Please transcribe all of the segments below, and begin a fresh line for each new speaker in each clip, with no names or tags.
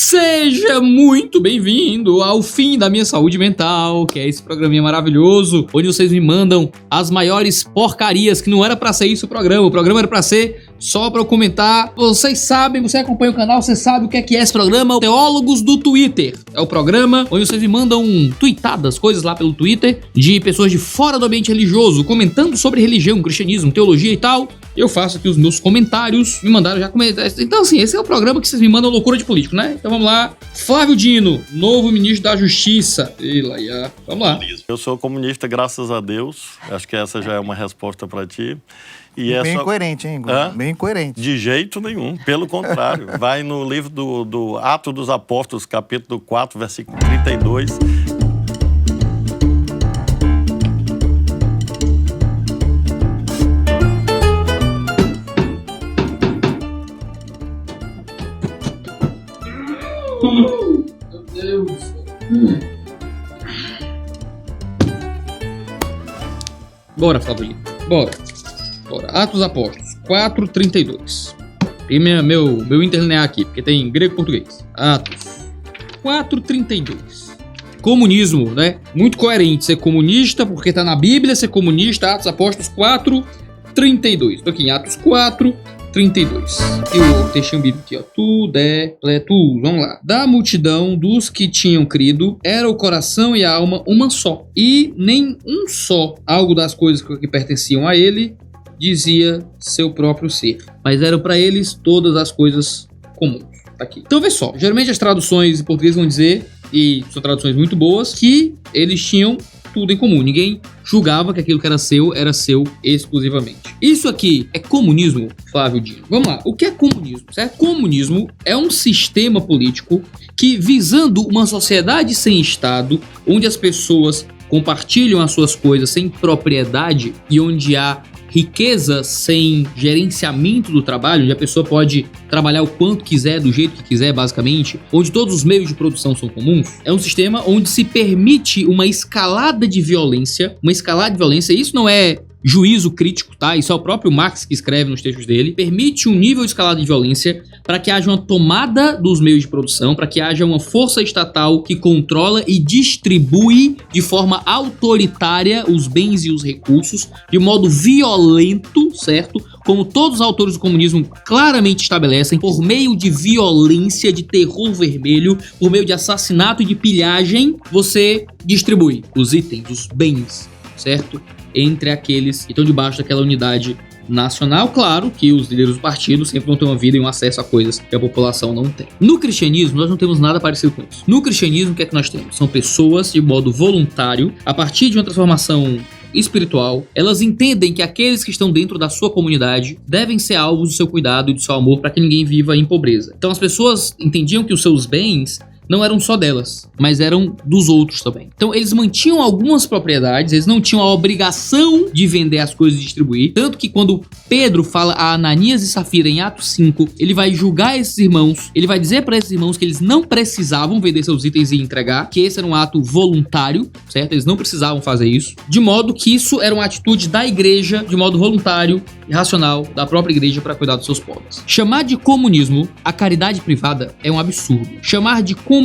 Seja muito bem-vindo ao Fim da Minha Saúde Mental, que é esse programinha maravilhoso, onde vocês me mandam as maiores porcarias, que não era pra ser isso o programa era pra ser só pra eu comentar. Vocês sabem, você acompanha o canal, você sabe o que é esse programa, Teólogos do Twitter. É o programa onde vocês me mandam tweetadas, coisas lá pelo Twitter, de pessoas de fora do ambiente religioso, comentando sobre religião, cristianismo, teologia e tal. Eu faço aqui os meus comentários, me mandaram já comentários. Então assim, esse é o programa que vocês me mandam loucura de político, né? Então vamos lá. Flávio Dino, novo ministro da Justiça. Vamos lá.
Eu sou comunista, graças a Deus. Acho que essa já é uma resposta pra ti. E
bem incoerente, hein, Igor? Bem incoerente.
De jeito nenhum, pelo contrário. Vai no livro do Atos dos Apóstolos, capítulo 4, versículo 32.
Meu Deus. Bora, Flávio. Bora. Atos dos Apóstolos 4:32. Tem meu interlinear aqui, porque tem grego e português. Atos 4:32. Comunismo, né? Muito coerente ser comunista, porque tá na Bíblia ser comunista. Atos dos Apóstolos 4:32. Tô aqui em Atos 4:32. E o textinho bíblico aqui, ó. Vamos lá. Da multidão dos que tinham crido, era o coração e a alma uma só. E nem um só, algo das coisas que pertenciam a ele, dizia seu próprio ser. Mas eram para eles todas as coisas comuns. Tá aqui. Então vê só. Geralmente as traduções em português vão dizer, e são traduções muito boas, que eles tinham tudo em comum. Ninguém julgava que aquilo que era seu exclusivamente. Isso aqui é comunismo, Flávio Dino? Vamos lá. O que é comunismo, certo? Comunismo é um sistema político que, visando uma sociedade sem Estado, onde as pessoas compartilham as suas coisas sem propriedade e onde há riqueza sem gerenciamento do trabalho, onde a pessoa pode trabalhar o quanto quiser, do jeito que quiser, basicamente, onde todos os meios de produção são comuns, é um sistema onde se permite uma escalada de violência, isso não é juízo crítico, tá? Isso é o próprio Marx que escreve nos textos dele. Permite um nível de escalada de violência para que haja uma tomada dos meios de produção, para que haja uma força estatal que controla e distribui de forma autoritária os bens e os recursos, de modo violento, certo? Como todos os autores do comunismo claramente estabelecem, por meio de violência, de terror vermelho, por meio de assassinato e de pilhagem, você distribui os itens, os bens, certo? Entre aqueles que estão debaixo daquela unidade nacional. Claro que os líderes do partido sempre vão ter uma vida e um acesso a coisas que a população não tem. No cristianismo, nós não temos nada parecido com isso. No cristianismo, o que é que nós temos? São pessoas, de modo voluntário, a partir de uma transformação espiritual, elas entendem que aqueles que estão dentro da sua comunidade devem ser alvos do seu cuidado e do seu amor para que ninguém viva em pobreza. Então as pessoas entendiam que os seus bens não eram só delas, mas eram dos outros também. Então eles mantinham algumas propriedades, eles não tinham a obrigação de vender as coisas e distribuir. Tanto que quando Pedro fala a Ananias e Safira em Atos 5, ele vai julgar esses irmãos, ele vai dizer para esses irmãos que eles não precisavam vender seus itens e entregar, que esse era um ato voluntário, certo? Eles não precisavam fazer isso. De modo que isso era uma atitude da igreja, de modo voluntário e racional, da própria igreja para cuidar dos seus pobres. Chamar de comunismo a caridade privada é um absurdo. Chamar de comunismo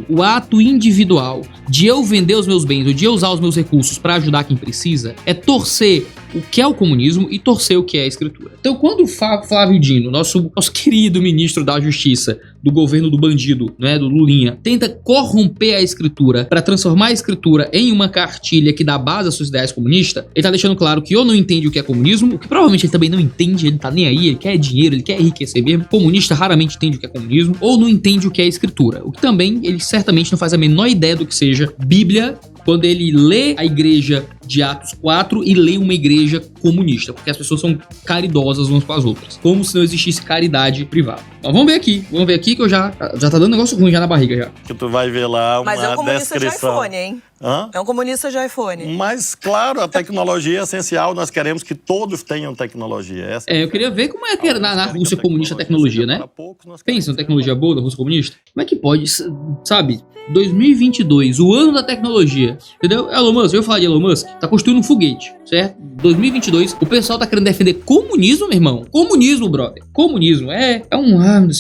o ato individual de eu vender os meus bens ou de eu usar os meus recursos para ajudar quem precisa é torcer o que é o comunismo e torcer o que é a escritura. Então quando o Flávio Dino, nosso querido ministro da Justiça do governo do bandido, né, do Lulinha, tenta corromper a escritura para transformar a escritura em uma cartilha que dá base às suas ideias comunistas, ele tá deixando claro que ou não entende o que é comunismo, o que provavelmente ele também não entende, ele tá nem aí, ele quer dinheiro, ele quer enriquecer mesmo. Comunista raramente entende o que é comunismo, ou não entende o que é escritura, o que também ele certamente não faz a menor ideia do que seja Bíblia, quando ele lê a igreja de Atos 4 e lê uma igreja comunista, porque as pessoas são caridosas umas com as outras, como se não existisse caridade privada. Mas vamos ver aqui que eu já tá dando negócio ruim já na barriga já.
Que tu vai ver lá uma descrição.
Mas é um comunista de iPhone, hein?
Hã?
É um comunista de iPhone.
Mas, claro, a tecnologia é essencial, nós queremos que todos tenham tecnologia.
Eu queria ver como é que era na Rússia comunista a tecnologia, né? Pensa na tecnologia boa da Rússia comunista. Como é que pode, sabe? 2022, o ano da tecnologia, entendeu? Elon Musk, eu ia falar de Elon Musk, tá construindo um foguete, certo? 2022, o pessoal tá querendo defender comunismo, meu irmão. Comunismo, brother. Comunismo é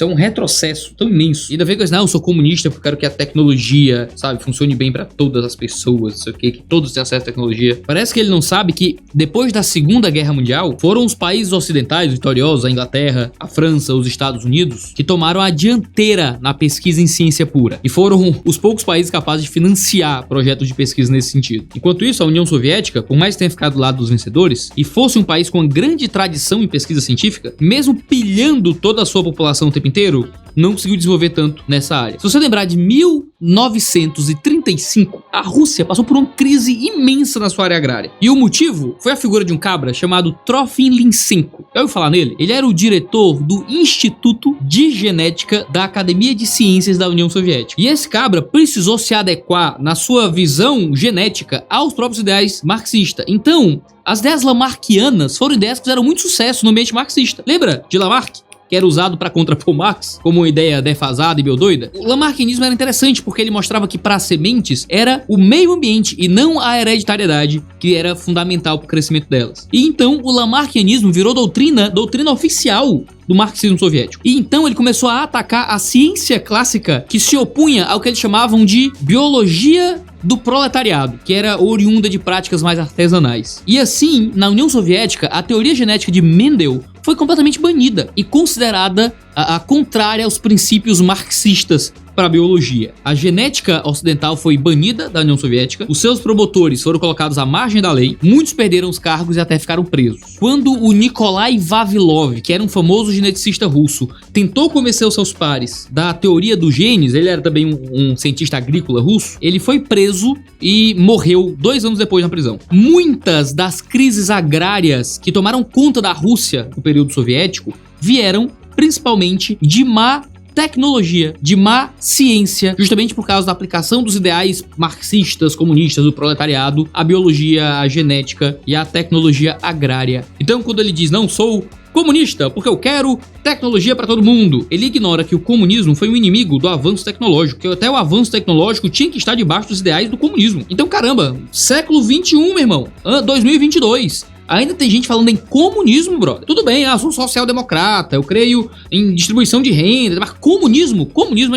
um retrocesso tão imenso. E ainda vem com isso, não, eu sou comunista porque eu quero que a tecnologia, sabe, funcione bem pra todas as pessoas, não sei o que todos tenham acesso à tecnologia. Parece que ele não sabe que depois da Segunda Guerra Mundial, foram os países ocidentais vitoriosos, a Inglaterra, a França, os Estados Unidos, que tomaram a dianteira na pesquisa em ciência pura. E foram os poucos países capazes de financiar projetos de pesquisa nesse sentido. Enquanto isso, a União Soviética, por mais que tenha ficado do lado dos vencedores, e fosse um país com uma grande tradição em pesquisa científica, mesmo pilhando toda a sua população o tempo inteiro, não conseguiu desenvolver tanto nessa área. Se você lembrar de 1935, a Rússia passou por uma crise imensa na sua área agrária. E o motivo foi a figura de um cabra chamado Trofim Lysenko. Já ouviu falar nele? Ele era o diretor do Instituto de Genética da Academia de Ciências da União Soviética. E esse cabra precisou se adequar na sua visão genética aos próprios ideais marxistas. Então, as ideias lamarckianas foram ideias que fizeram muito sucesso no ambiente marxista. Lembra de Lamarck? Que era usado para contrapor Marx como uma ideia defasada e meio doida. O lamarckianismo era interessante porque ele mostrava que para as sementes era o meio ambiente e não a hereditariedade que era fundamental para o crescimento delas. E então o lamarckianismo virou doutrina oficial do marxismo soviético. E então ele começou a atacar a ciência clássica que se opunha ao que eles chamavam de biologia do proletariado, que era oriunda de práticas mais artesanais. E assim, na União Soviética, a teoria genética de Mendel foi completamente banida e considerada a contrária aos princípios marxistas para a biologia. A genética ocidental foi banida da União Soviética, os seus promotores foram colocados à margem da lei, muitos perderam os cargos e até ficaram presos. Quando o Nikolai Vavilov, que era um famoso geneticista russo, tentou convencer os seus pares da teoria dos genes, ele era também um cientista agrícola russo, ele foi preso e morreu 2 anos depois na prisão. Muitas das crises agrárias que tomaram conta da Rússia no período soviético vieram principalmente de má tecnologia, de má ciência, justamente por causa da aplicação dos ideais marxistas, comunistas, do proletariado, à biologia, à genética e à tecnologia agrária. Então, quando ele diz, não sou comunista, porque eu quero tecnologia para todo mundo, ele ignora que o comunismo foi um inimigo do avanço tecnológico, que até o avanço tecnológico tinha que estar debaixo dos ideais do comunismo. Então, caramba, século 21, meu irmão, 2022. Ainda tem gente falando em comunismo, brother. Tudo bem, eu sou social-democrata, eu creio em distribuição de renda, mas comunismo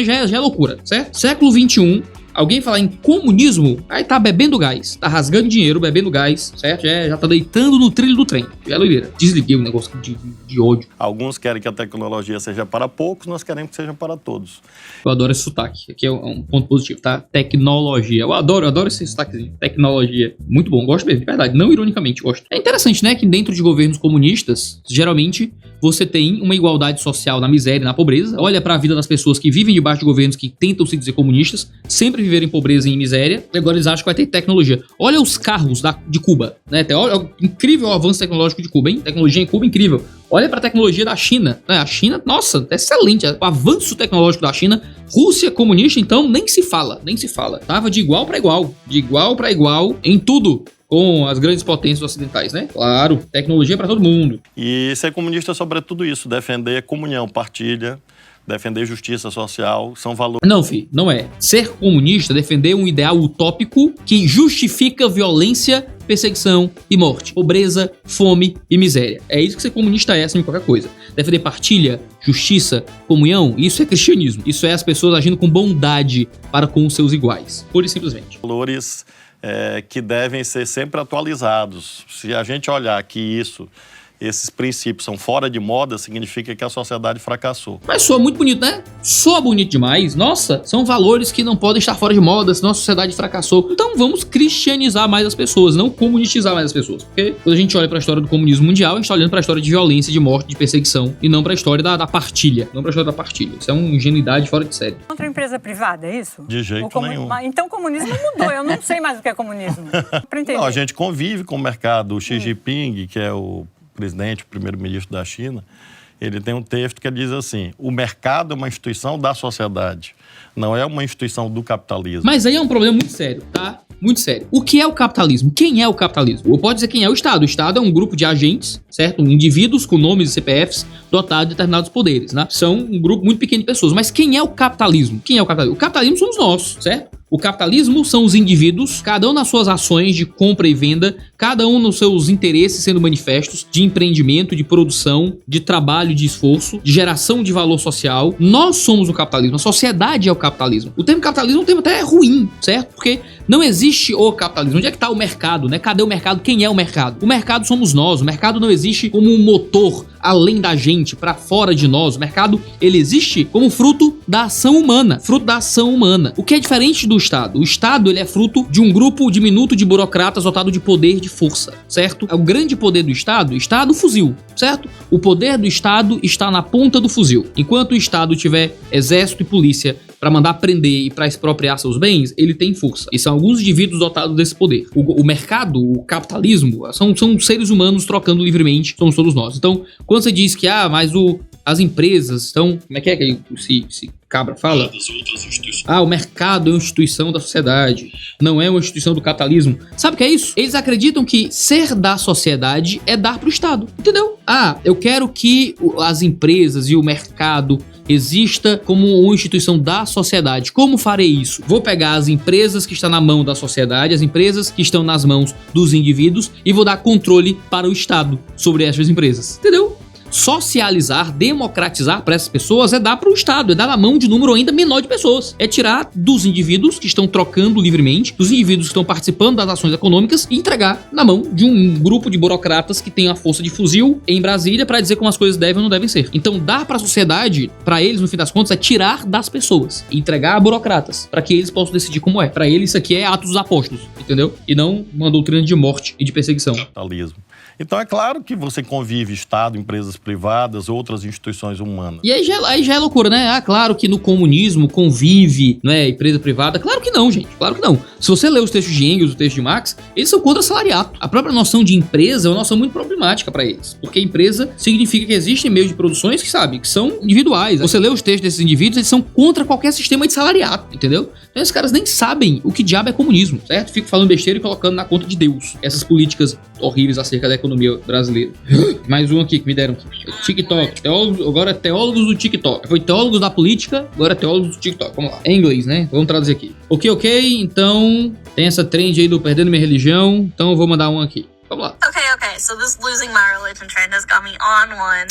já é loucura, certo? Século 21, alguém falar em comunismo, aí tá bebendo gás, tá rasgando dinheiro, bebendo gás, certo? Já tá deitando no trilho do trem. É loireira. Desliguei o negócio de ódio.
Alguns querem que a tecnologia seja para poucos, nós queremos que seja para todos.
Eu adoro esse sotaque, aqui é um ponto positivo, tá? Tecnologia. Eu adoro esse sotaquezinho. Tecnologia. Muito bom, gosto mesmo, de verdade. Não ironicamente, gosto. É interessante, né, que dentro de governos comunistas, geralmente, você tem uma igualdade social na miséria e na pobreza. Olha pra vida das pessoas que vivem debaixo de governos que tentam se dizer comunistas, sempre viveram em pobreza e em miséria, e agora eles acham que vai ter tecnologia. Olha os carros de Cuba, né? Olha, incrível o avanço tecnológico de Cuba, hein? Tecnologia em Cuba, incrível. Olha pra tecnologia da China. A China, nossa, excelente. O avanço tecnológico da China. Rússia comunista, então, nem se fala. Tava de igual pra igual em tudo com as grandes potências ocidentais, né? Claro, tecnologia para todo mundo.
E ser comunista é sobre tudo isso, defender comunhão, partilha, defender justiça social, são valores...
Não, filho, não é. Ser comunista é defender um ideal utópico que justifica violência, perseguição e morte, pobreza, fome e miséria. É isso que ser comunista é, acima de qualquer coisa. Defender partilha, justiça, comunhão, isso é cristianismo. Isso é as pessoas agindo com bondade para com os seus iguais, pura e simplesmente.
Valores que devem ser sempre atualizados. Se a gente olhar que esses princípios são fora de moda, significa que a sociedade fracassou.
Mas soa muito bonito, né? Soa bonito demais. Nossa, são valores que não podem estar fora de moda, senão a sociedade fracassou. Então vamos cristianizar mais as pessoas, não comunistizar mais as pessoas. Porque quando a gente olha para a história do comunismo mundial, a gente está olhando para a história de violência, de morte, de perseguição, e não para a história da partilha. Não para a história da partilha. Isso é uma ingenuidade fora de série.
Contra a empresa privada, é isso?
De jeito nenhum.
Então o comunismo mudou, eu não sei mais o que é comunismo. Pra entender.
Não, a gente convive com o mercado. O Xi Jinping, que é o presidente, o primeiro-ministro da China, ele tem um texto que diz assim: o mercado é uma instituição da sociedade, não é uma instituição do capitalismo.
Mas aí é um problema muito sério, tá? Muito sério. O que é o capitalismo? Quem é o capitalismo? Ou pode dizer quem é o Estado. O Estado é um grupo de agentes, certo? Indivíduos com nomes e CPFs dotados de determinados poderes, né? São um grupo muito pequeno de pessoas. Mas quem é o capitalismo? Quem é o capitalismo? O capitalismo somos nós, certo? O capitalismo são os indivíduos, cada um nas suas ações de compra e venda, cada um nos seus interesses sendo manifestos, de empreendimento, de produção, de trabalho, de esforço, de geração de valor social. Nós somos o capitalismo, a sociedade é o capitalismo. O termo capitalismo é um termo até ruim, certo? Porque não existe o capitalismo. Onde é que está o mercado, né? Cadê o mercado? Quem é o mercado? O mercado somos nós. O mercado não existe como um motor além da gente, para fora de nós. O mercado, ele existe como fruto da ação humana. Fruto da ação humana. O que é diferente do Estado? O Estado, ele é fruto de um grupo diminuto de burocratas dotado de poder e de força, certo? O grande poder do Estado está no fuzil, certo? O poder do Estado está na ponta do fuzil. Enquanto o Estado tiver exército e polícia para mandar prender e para expropriar seus bens, ele tem força. E são alguns indivíduos dotados desse poder. O mercado, o capitalismo, são seres humanos trocando livremente, somos todos nós. Então, quando você diz que, mas as empresas estão... Como é que esse cabra fala? O mercado é uma instituição da sociedade, não é uma instituição do capitalismo. Sabe o que é isso? Eles acreditam que ser da sociedade é dar pro Estado, entendeu? Eu quero que as empresas e o mercado exista como uma instituição da sociedade. Como farei isso? Vou pegar as empresas que estão na mão da sociedade, as empresas que estão nas mãos dos indivíduos e vou dar controle para o Estado sobre essas empresas. Entendeu? Socializar, democratizar para essas pessoas é dar para o Estado, é dar na mão de número ainda menor de pessoas. É tirar dos indivíduos que estão trocando livremente, dos indivíduos que estão participando das ações econômicas e entregar na mão de um grupo de burocratas que tem a força de fuzil em Brasília para dizer como as coisas devem ou não devem ser. Então, dar para a sociedade, para eles, no fim das contas, é tirar das pessoas, entregar a burocratas, para que eles possam decidir como é. Para eles, isso aqui é Atos dos Apóstolos, entendeu? E não uma doutrina de morte e de perseguição.
Capitalismo. Então é claro que você convive Estado, empresas privadas, outras instituições humanas.
E aí já é loucura, né? Claro que no comunismo convive, não é, empresa privada. Claro que não, gente. Claro que não. Se você ler os textos de Engels, os textos de Marx, eles são contra salariato. A própria noção de empresa é uma noção muito problemática para eles. Porque empresa significa que existem meios de produções que são individuais. Você lê os textos desses indivíduos, eles são contra qualquer sistema de salariato, entendeu? Então esses caras nem sabem o que diabo é comunismo, certo? Ficam falando besteira e colocando na conta de Deus essas políticas horríveis acerca da economia brasileira. Mais um aqui que me deram. TikTok. Agora é teólogos do TikTok. Foi teólogos da política, agora é teólogos do TikTok. Vamos lá. É inglês, né? Vamos traduzir aqui. Ok. Então, tem essa trend aí do perdendo minha religião. Então eu vou mandar um aqui. Vamos lá.
Okay. So this losing my religion trend has got me on one.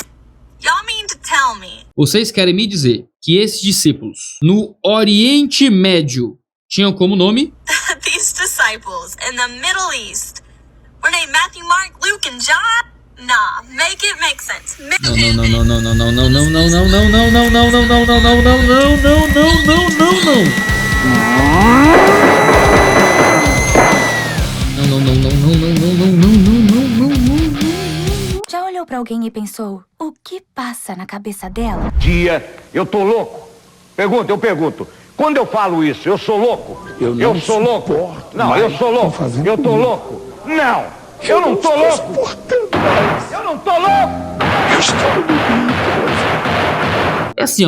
Y'all mean to tell me?
Vocês querem me dizer que esses discípulos no Oriente Médio tinham como nome?
These disciples in the Middle East were named Matthew, Mark, Luke, and John? Nah, make it make sense.
Já olhou pra alguém e pensou, o que passa na cabeça dela?
Eu tô louco? Eu pergunto. Quando eu falo isso, eu sou louco? Eu sou louco? Não, eu sou louco. Eu tô louco? Não, eu não tô louco. Eu não tô louco. Eu estou
É assim,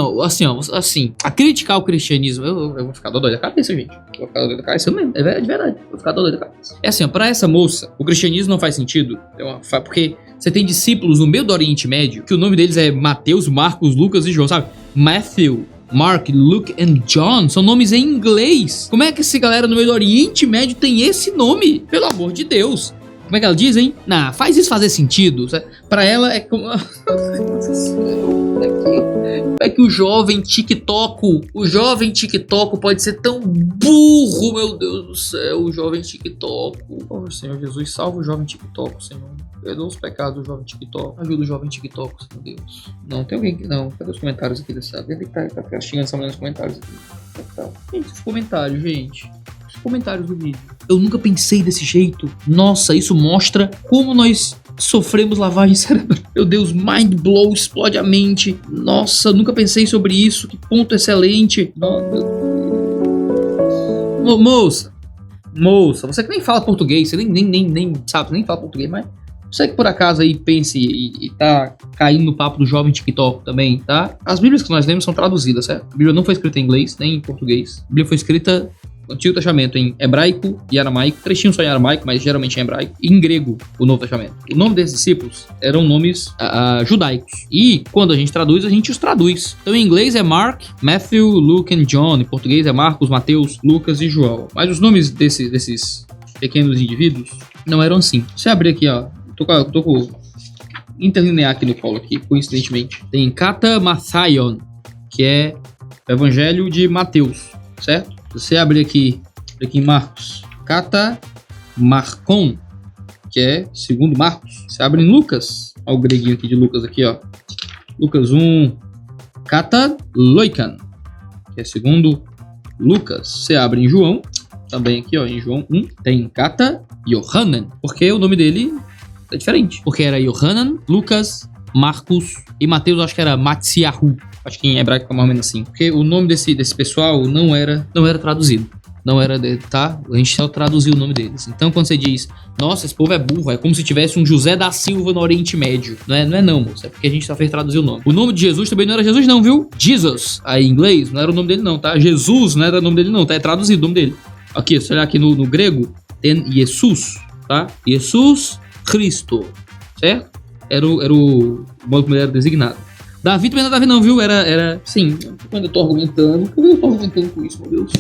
a criticar o cristianismo, eu vou ficar doido da cabeça, gente. Vou ficar doido da cabeça, isso mesmo, é de verdade. Vou ficar doido da cabeça. É assim, pra essa moça, o cristianismo não faz sentido, porque você tem discípulos no meio do Oriente Médio, que o nome deles é Mateus, Marcos, Lucas e João, sabe? Matthew, Mark, Luke and John são nomes em inglês. Como é que essa galera no meio do Oriente Médio tem esse nome? Pelo amor de Deus. Como é que ela diz, hein? Faz isso fazer sentido. Pra ela é como... É que o jovem TikTok pode ser tão burro, meu Deus do céu, o jovem TikTok. Oh, Senhor Jesus, salva o jovem TikTok, Senhor. Perdoa os pecados do jovem TikTok. Ajuda o jovem TikTok, Senhor Deus. Não, tem alguém que... Não, cadê os comentários aqui dessa... Alguém que tá xingando essa mulher nos comentários aqui. Gente, os comentários, gente. Os comentários do vídeo. Eu nunca pensei desse jeito. Nossa, isso mostra como nós sofremos lavagem cerebral. Meu Deus, mind blow, explode a mente. Nossa, nunca pensei sobre isso. Que ponto excelente. Moça, você que nem fala português, você nem sabe, nem fala português, mas Você que por acaso aí pense e tá caindo no papo do jovem TikTok também, tá? As Bíblias que nós lemos são traduzidas, certo? A Bíblia não foi escrita em inglês, nem em português. A Bíblia foi escrita no Antigo Testamento em hebraico e aramaico, trechinhos só em aramaico, mas geralmente em hebraico, e em grego, o Novo Testamento. O nome desses discípulos eram nomes judaicos. E quando a gente traduz, a gente os traduz. Então em inglês é Mark, Matthew, Luke e John. Em português é Marcos, Mateus, Lucas e João. Mas os nomes desses pequenos indivíduos não eram assim. Se abrir aqui, ó, tô com interlinear aqui no colo aqui, coincidentemente. Tem Kata Matthaion, que é o Evangelho de Mateus, certo? Você abrir aqui em Marcos, Kata Marcon, que é segundo Marcos. Você abre em Lucas, olha o greguinho aqui de Lucas aqui, ó. Lucas 1, Kata Loikan, que é segundo Lucas. Você abre em João, também aqui, ó, em João 1, tem Kata Yohanan, porque o nome dele é diferente. Porque era Yohanan, Lucas, Marcos e Mateus, acho que era Matsiahu. Acho que em hebraico é mais ou menos assim. Porque o nome desse pessoal não era traduzido. Não era, tá? A gente só traduziu o nome deles. Então quando você diz, nossa, esse povo é burro, é como se tivesse um José da Silva no Oriente Médio. Não é não, moço. É porque a gente só fez traduzir o nome. O nome de Jesus também não era Jesus não, viu? Jesus, aí em inglês, não era o nome dele não, tá? Jesus não era o nome dele não, tá? É traduzido o nome dele. Aqui, se você olhar aqui no grego, tem Jesus, tá? Jesus Cristo, certo? Era o modo como ele era designado. Davi também não era Davi não, viu? Era sim, quando eu tô argumentando. Por que eu tô argumentando com isso, meu Deus?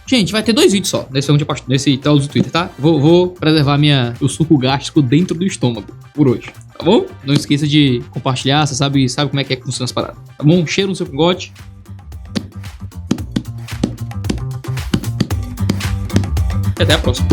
Gente, vai ter 2 vídeos só nesse tal do Twitter, tá? Vou preservar o suco gástrico dentro do estômago por hoje, tá bom? Não esqueça de compartilhar, você sabe como é que funciona as paradas, tá bom? Cheiro no seu cangote. Até a próxima.